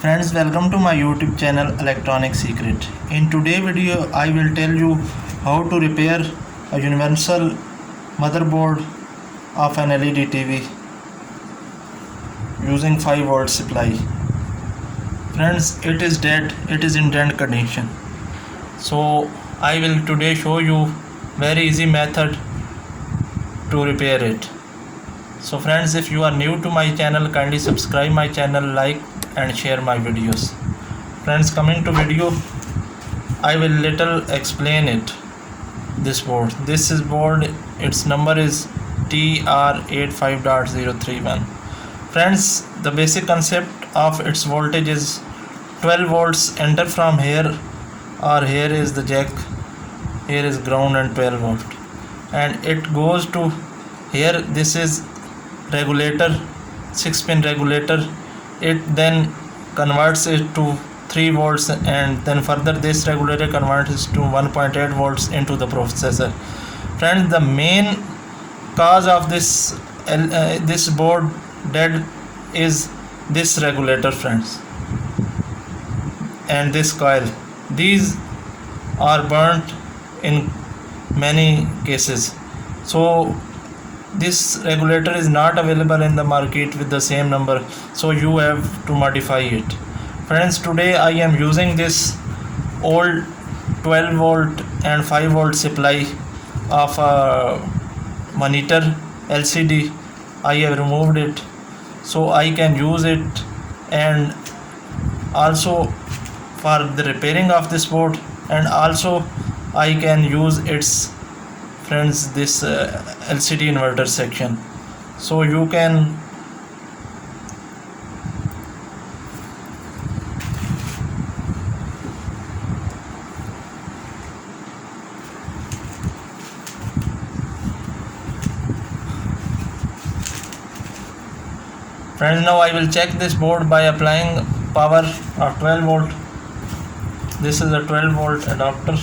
Friends, welcome to my YouTube channel Electronic Secret. In today's video, I will tell you how to repair a universal motherboard of an LED TV using 5 volt supply. Friends, it is dead, it is in dead condition. So I will today show you very easy method to repair it. So friends, if you are new to my channel, kindly subscribe my channel, like and share my videos. Friends, coming to video, I will little explain it. This board, its number is TR85.031. Friends, the basic concept of its voltage is 12 volts enter from here, or here is the jack, here is ground and 12 volt, and it goes to here. This is regulator, 6-pin regulator. It then converts it to 3 volts, and then further this regulator converts to 1.8 volts into the processor. Friends, the main cause of this board dead is this regulator, friends, and this coil. These are burnt in many cases. So this regulator is not available in the market with the same number, so you have to modify it. Friends, today I am using this old 12 volt and 5 volt supply of a monitor LCD. I have removed it so I can use it, and also for the repairing of this board, and also I can use its, friends, this LCD inverter section. So you can friends, now I will check this board by applying power of 12 volt. This is a 12 volt adapter.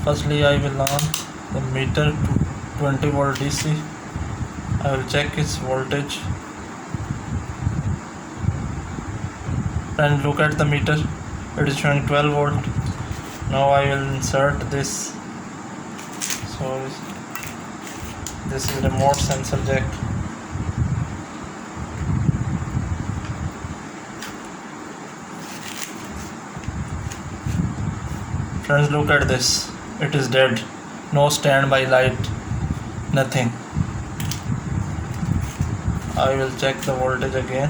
Firstly, I will on the meter to 20 volt DC. I will check its voltage. And look at the meter, it is showing 12 volt. Now I will insert this. So this is remote sensor jack. Friends, look at this. It is dead. No standby light, nothing. I will check the voltage again,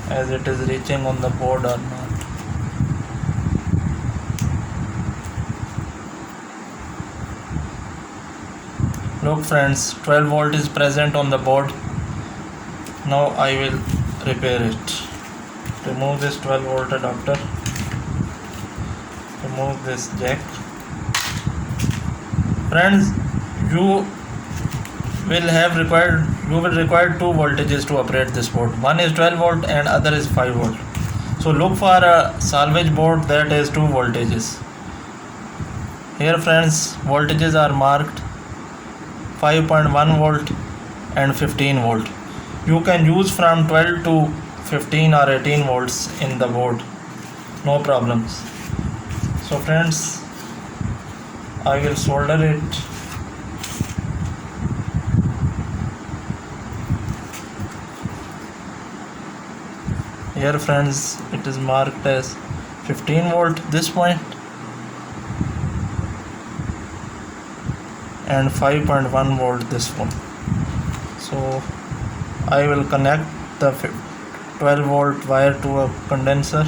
as it is reaching on the board or not. Look friends, 12 volt is present on the board. Now I will repair it. Remove this 12 volt adapter. Remove this jack. Friends, you will require 2 voltages to operate this board. One is 12 volt and other is 5 volt. So look for a salvage board that is 2 voltages. Here friends, voltages are marked 5.1 volt and 15 volt. You can use from 12 to 15 or 18 volts in the board, no problems. So friends, I will solder it. Here friends, it is marked as 15 volt this point and 5.1 volt this one. So I will connect the 12 volt wire to a condenser.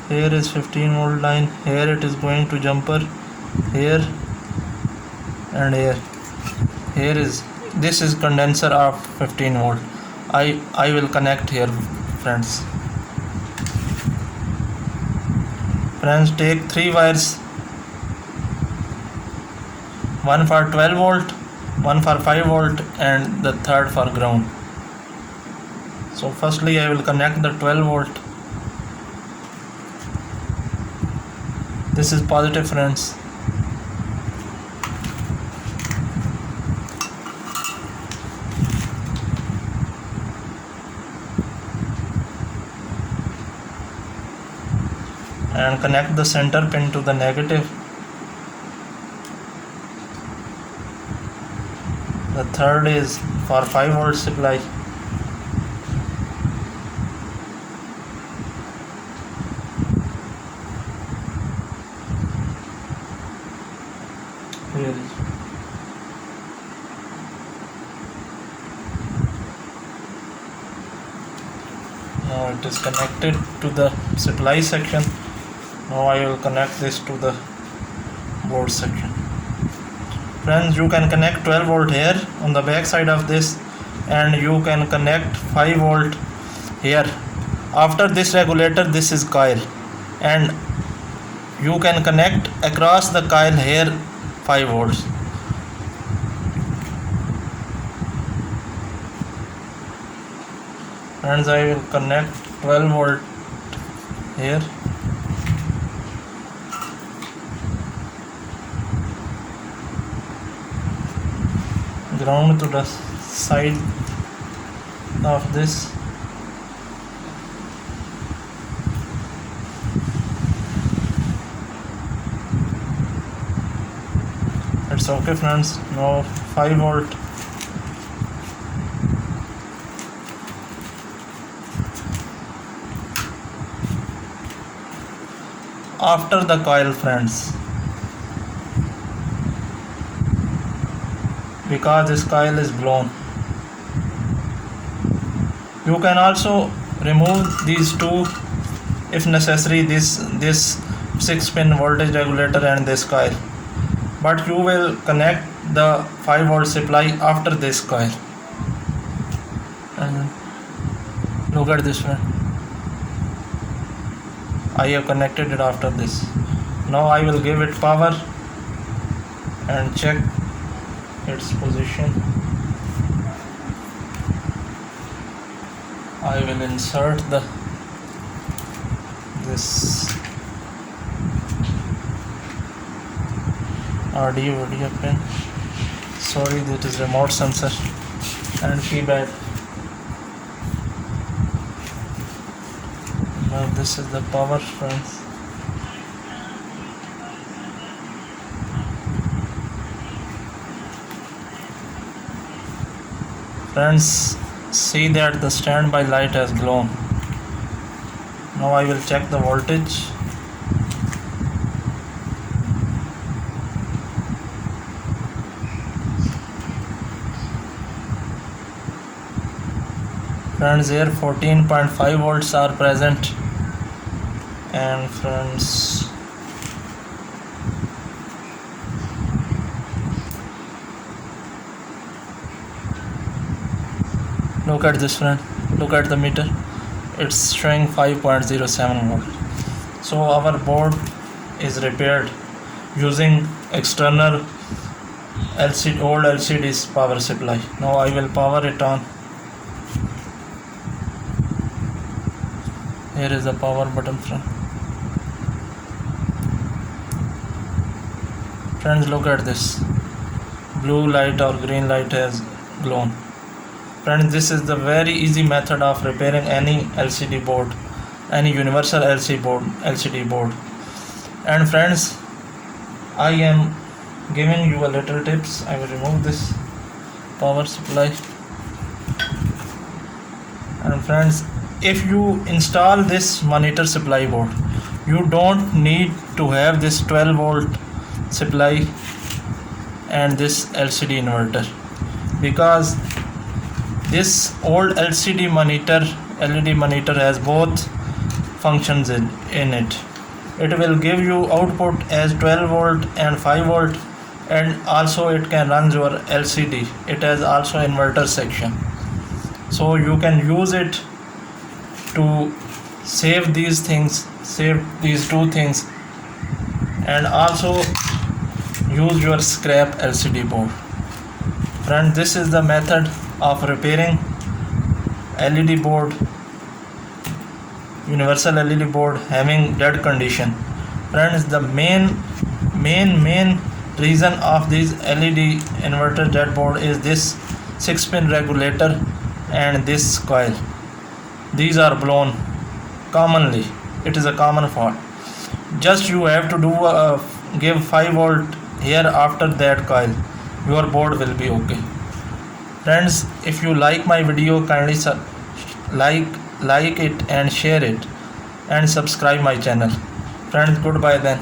Here is 15 volt line, here it is going to jumper, here and here. This is condenser of 15 volt. I will connect here, friends. Friends, take 3 wires, one for 12 volt, one for 5 volt, and the third for ground. So firstly I will connect the 12 volt. This is positive, friends. and connect the center pin to the negative. The third is for 5-volt supply. Here is. Now it is connected to the supply section. Now I will connect this to the board section. Friends, you can connect 12 volt here on the back side of this, and you can connect 5 volt here. After this regulator, this is coil, and you can connect across the coil here 5 volts. Friends, I will connect 12 volt here. Ground to the side of this. It's okay, friends. Now 5 volt. After the coil, friends, because this coil is blown, you can also remove these two if necessary, this 6-pin voltage regulator and this coil, but you will connect the 5 volt supply after this coil. And look at this one, I have connected it after this. Now I will give it power and check its position. I will insert this RDA pin. Sorry, that is remote sensor and keypad. Now this is the power, friends. Friends, see that the standby light has glowed. Now I will check the voltage. Friends, here 14.5 volts are present, and friends, look at this, friend. Look at the meter. It's showing 5.07 volt. So our board is repaired using external old LCD's power supply. Now I will power it on. Here is the power button, friend. Friends, look at this. Blue light or green light has glowed. Friends, this is the very easy method of repairing any LCD board, any universal LCD board. And friends, I am giving you a little tips. I will remove this power supply. And friends, if you install this monitor supply board, you don't need to have this 12 volt supply and this LCD inverter, because this old LCD monitor, LED monitor, has both functions in it. It will give you output as 12 volt and 5 volt, and also it can run your LCD. It has also inverter section, so you can use it to save these two things, and also use your scrap LCD board. Friend, this is the method of repairing LED board, universal LED board having dead condition. Friends, the main reason of this LED inverter dead board is this 6-pin regulator and this coil. These are blown commonly. It is a common fault. Just you have to do give 5 volt here. After that coil, your board will be okay. Friends, if you like my video, kindly like it and share it, and subscribe my channel. Friends, goodbye then.